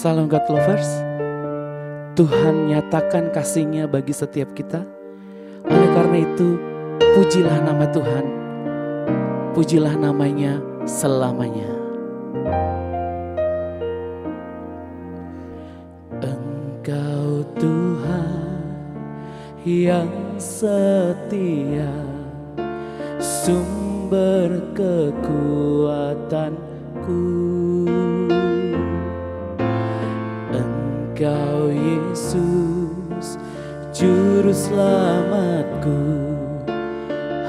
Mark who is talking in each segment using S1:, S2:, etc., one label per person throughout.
S1: Salam God Lovers. Tuhan nyatakan kasih-Nya bagi setiap kita. Oleh karena itu, pujilah nama Tuhan. Pujilah namanya selamanya. Engkau Tuhan yang setia, sumber kekuatanku. Engkau Yesus, juru selamatku,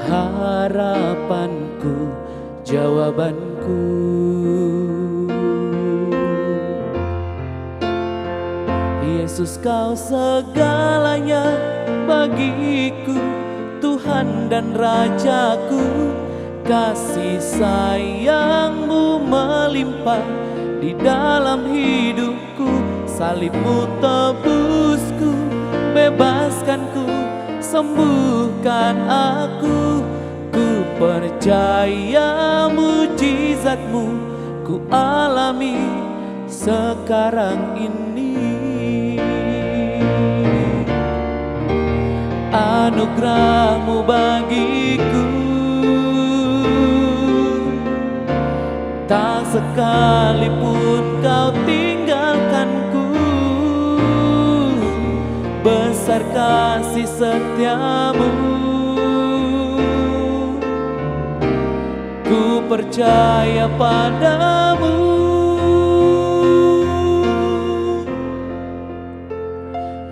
S1: harapanku, jawabanku. Yesus, Kau segalanya bagiku, Tuhan dan Rajaku. Kasih sayang-Mu melimpah di dalam hidupku. Salib-Mu tebusku, bebaskanku, sembuhkan aku. Ku percaya mujizat-Mu ku alami sekarang ini. Anugerah-Mu bagiku tak sekalipun Kau tinggalkanku. Besar kasih setia-Mu, ku percaya padamu.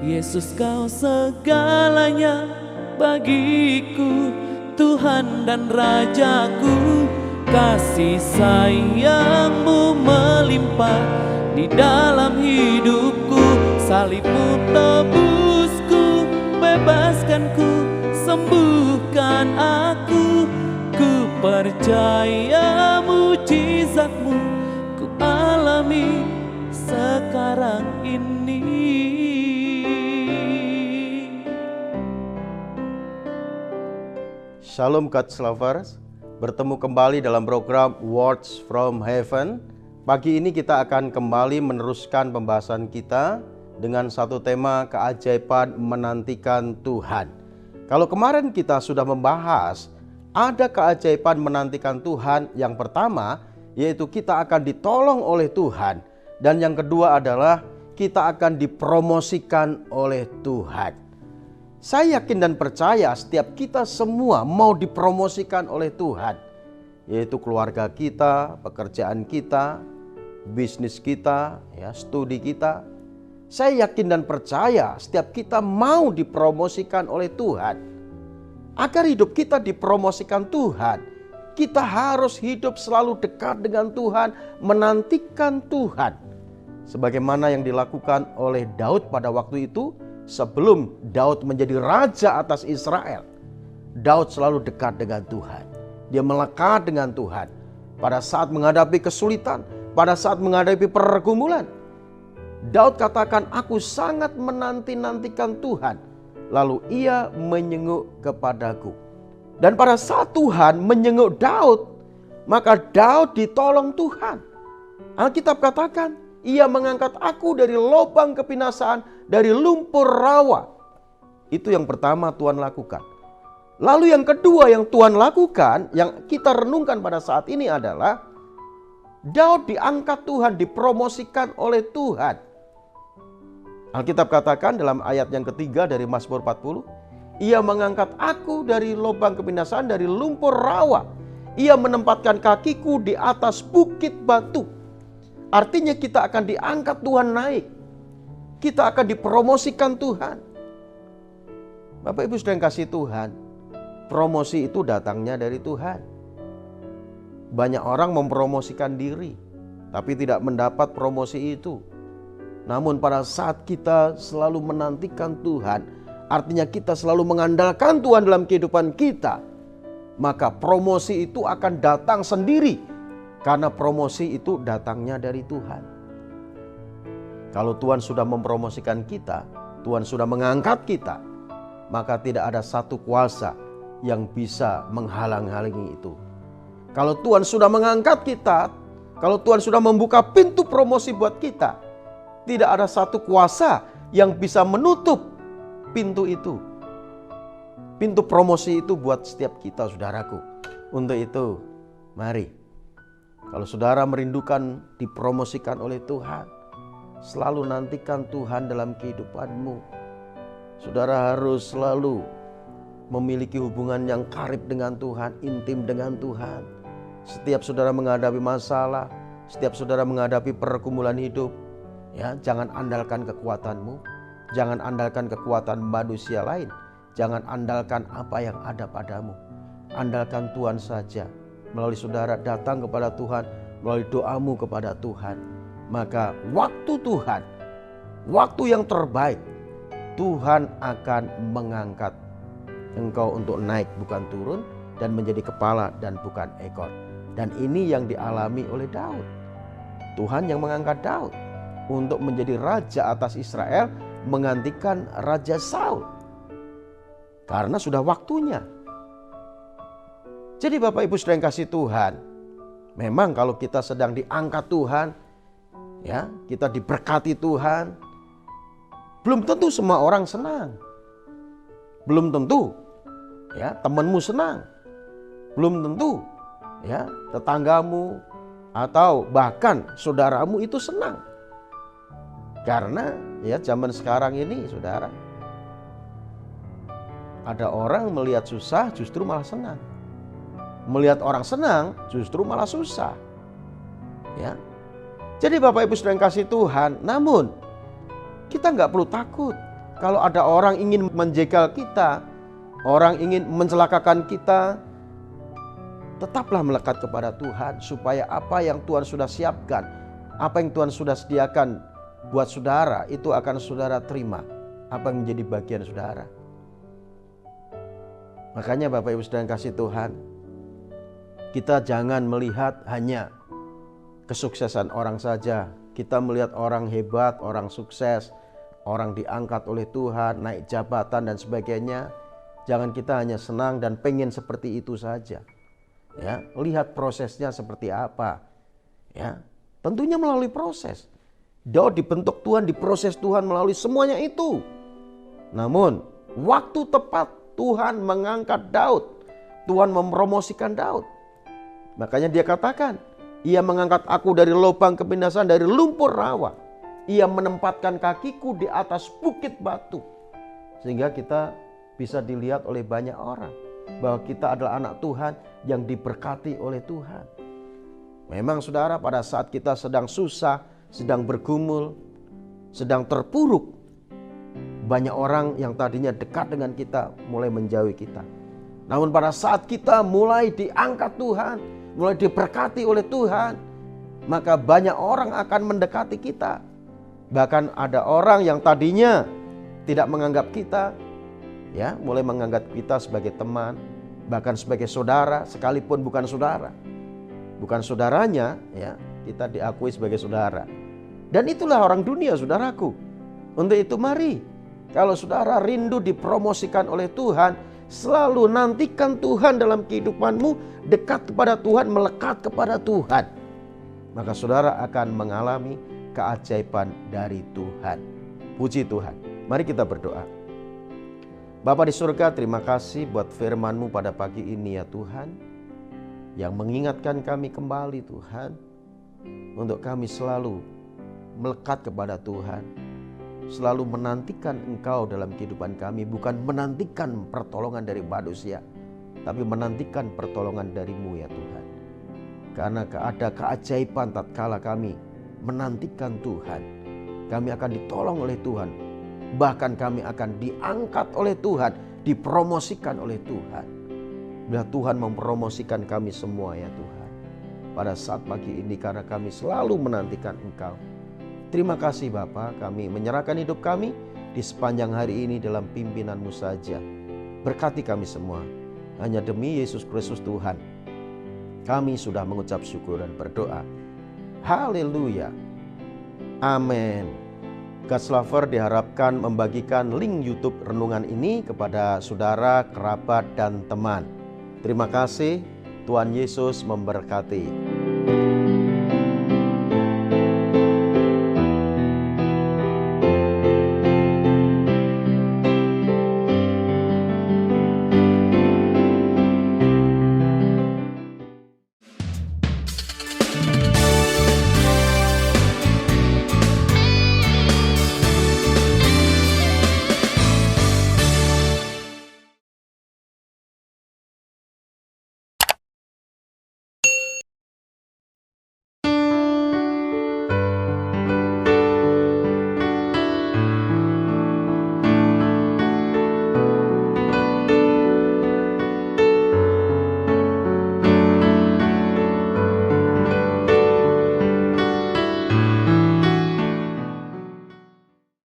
S1: Yesus, Kau segalanya bagiku, Tuhan dan Rajaku. Kasih sayang-Mu melimpah di dalam hidupku. Salib-Mu tebusku, bebaskanku, sembuhkan aku. Ku percaya mujizat-Mu ku alami sekarang ini.
S2: Shalom God's Lovers, bertemu kembali dalam program Words from Heaven. Pagi ini kita akan kembali meneruskan pembahasan kita dengan satu tema keajaiban menantikan Tuhan. Kalau kemarin kita sudah membahas ada keajaiban menantikan Tuhan. Yang pertama yaitu kita akan ditolong oleh Tuhan. Dan yang kedua adalah kita akan dipromosikan oleh Tuhan. Saya yakin dan percaya setiap kita semua mau dipromosikan oleh Tuhan. Yaitu keluarga kita, pekerjaan kita, bisnis kita, studi kita. Saya yakin dan percaya setiap kita mau dipromosikan oleh Tuhan. Agar hidup kita dipromosikan Tuhan, kita harus hidup selalu dekat dengan Tuhan, menantikan Tuhan. Sebagaimana yang dilakukan oleh Daud pada waktu itu, sebelum Daud menjadi raja atas Israel. Daud selalu dekat dengan Tuhan. Dia melekat dengan Tuhan. Pada saat menghadapi kesulitan, pada saat menghadapi pergumulan, Daud katakan, aku sangat menanti-nantikan Tuhan. Lalu ia menyenguk kepadaku. Dan pada saat Tuhan menyenguk Daud, maka Daud ditolong Tuhan. Alkitab katakan, ia mengangkat aku dari lubang kebinasaan, dari lumpur rawa. Itu yang pertama Tuhan lakukan. Lalu yang kedua yang Tuhan lakukan, yang kita renungkan pada saat ini adalah Daud diangkat Tuhan, dipromosikan oleh Tuhan. Alkitab katakan dalam ayat yang ketiga dari Mazmur 40, ia mengangkat aku dari lubang kebinasaan, dari lumpur rawa. Ia menempatkan kakiku di atas bukit batu. Artinya kita akan diangkat Tuhan naik. Kita akan dipromosikan Tuhan. Bapak Ibu sudah yang kasih Tuhan, promosi itu datangnya dari Tuhan. Banyak orang mempromosikan diri, tapi tidak mendapat promosi itu. Namun pada saat kita selalu menantikan Tuhan, artinya kita selalu mengandalkan Tuhan dalam kehidupan kita, maka promosi itu akan datang sendiri. Karena promosi itu datangnya dari Tuhan. Kalau Tuhan sudah mempromosikan kita, Tuhan sudah mengangkat kita, maka tidak ada satu kuasa yang bisa menghalang-halangi itu. Kalau Tuhan sudah mengangkat kita, kalau Tuhan sudah membuka pintu promosi buat kita, Tidak ada satu kuasa yang bisa menutup pintu itu. Pintu promosi itu buat setiap kita, saudaraku. Untuk itu, mari. Kalau saudara merindukan dipromosikan oleh Tuhan, selalu nantikan Tuhan dalam kehidupanmu. Saudara harus selalu memiliki hubungan yang karib dengan Tuhan, intim dengan Tuhan. Setiap saudara menghadapi masalah, setiap saudara menghadapi pergumulan hidup, ya, jangan andalkan kekuatanmu, jangan andalkan kekuatan manusia lain, jangan andalkan apa yang ada padamu. Andalkan Tuhan saja. Melalui saudara datang kepada Tuhan, melalui doamu kepada Tuhan, maka waktu Tuhan, waktu yang terbaik, Tuhan akan mengangkat engkau untuk naik bukan turun, dan menjadi kepala dan bukan ekor. Dan ini yang dialami oleh Daud. Tuhan yang mengangkat Daud untuk menjadi raja atas Israel, menggantikan Raja Saul. Karena sudah waktunya. Jadi Bapak Ibu saudara yang kasih Tuhan, memang kalau kita sedang diangkat Tuhan, ya, kita diberkati Tuhan, belum tentu semua orang senang. Belum tentu, ya, temanmu senang. Belum tentu, ya, tetanggamu atau bahkan saudaramu itu senang. Karena ya zaman sekarang ini, saudara, ada orang melihat susah justru malah senang. Melihat orang senang justru malah susah. Ya. Jadi Bapak Ibu saudara yang kasih Tuhan, namun kita nggak perlu takut kalau ada orang ingin menjegal kita, orang ingin mencelakakan kita. Tetaplah melekat kepada Tuhan supaya apa yang Tuhan sudah siapkan, apa yang Tuhan sudah sediakan buat saudara, itu akan saudara terima, apa yang menjadi bagian saudara. Makanya Bapak Ibu saudara yang kasih Tuhan, kita jangan melihat hanya kesuksesan orang saja. Kita melihat orang hebat, orang sukses, orang diangkat oleh Tuhan, naik jabatan dan sebagainya. Jangan kita hanya senang dan pengen seperti itu saja. Ya, lihat prosesnya seperti apa. Ya, tentunya melalui proses. Daud dibentuk Tuhan, diproses Tuhan melalui semuanya itu. Namun, waktu tepat Tuhan mengangkat Daud. Tuhan mempromosikan Daud. Makanya dia katakan, ia mengangkat aku dari lubang kebinasaan, dari lumpur rawa. Ia menempatkan kakiku di atas bukit batu. Sehingga kita bisa dilihat oleh banyak orang bahwa kita adalah anak Tuhan yang diberkati oleh Tuhan. Memang saudara, pada saat kita sedang susah, sedang bergumul, sedang terpuruk, banyak orang yang tadinya dekat dengan kita mulai menjauhi kita. Namun pada saat kita mulai diangkat Tuhan, mulai diberkati oleh Tuhan, maka banyak orang akan mendekati kita. Bahkan ada orang yang tadinya tidak menganggap kita, ya, mulai menganggap kita sebagai teman, bahkan sebagai saudara, sekalipun bukan saudara. Bukan saudaranya, ya, kita diakui sebagai saudara. Dan itulah orang dunia, saudaraku. Untuk itu mari, kalau saudara rindu dipromosikan oleh Tuhan, selalu nantikan Tuhan dalam kehidupanmu, dekat kepada Tuhan, melekat kepada Tuhan. Maka saudara akan mengalami keajaiban dari Tuhan. Puji Tuhan. Mari kita berdoa. Bapa di surga, terima kasih buat firman-Mu pada pagi ini ya Tuhan, yang mengingatkan kami kembali Tuhan, untuk kami selalu melekat kepada Tuhan, selalu menantikan Engkau dalam kehidupan kami, bukan menantikan pertolongan dari manusia, tapi menantikan pertolongan dari-Mu ya Tuhan. Karena ada keajaiban tatkala kami menantikan Tuhan, kami akan ditolong oleh Tuhan, bahkan kami akan diangkat oleh Tuhan, dipromosikan oleh Tuhan. Bila Tuhan mempromosikan kami semua ya Tuhan, pada saat pagi ini, karena kami selalu menantikan Engkau. Terima kasih Bapa, kami menyerahkan hidup kami di sepanjang hari ini dalam pimpinan-Mu saja. Berkati kami semua, hanya demi Yesus Kristus Tuhan kami sudah mengucap syukur dan berdoa. Haleluya. Amin. God's Lover diharapkan membagikan link YouTube renungan ini kepada saudara, kerabat, dan teman. Terima kasih. Tuhan Yesus memberkati.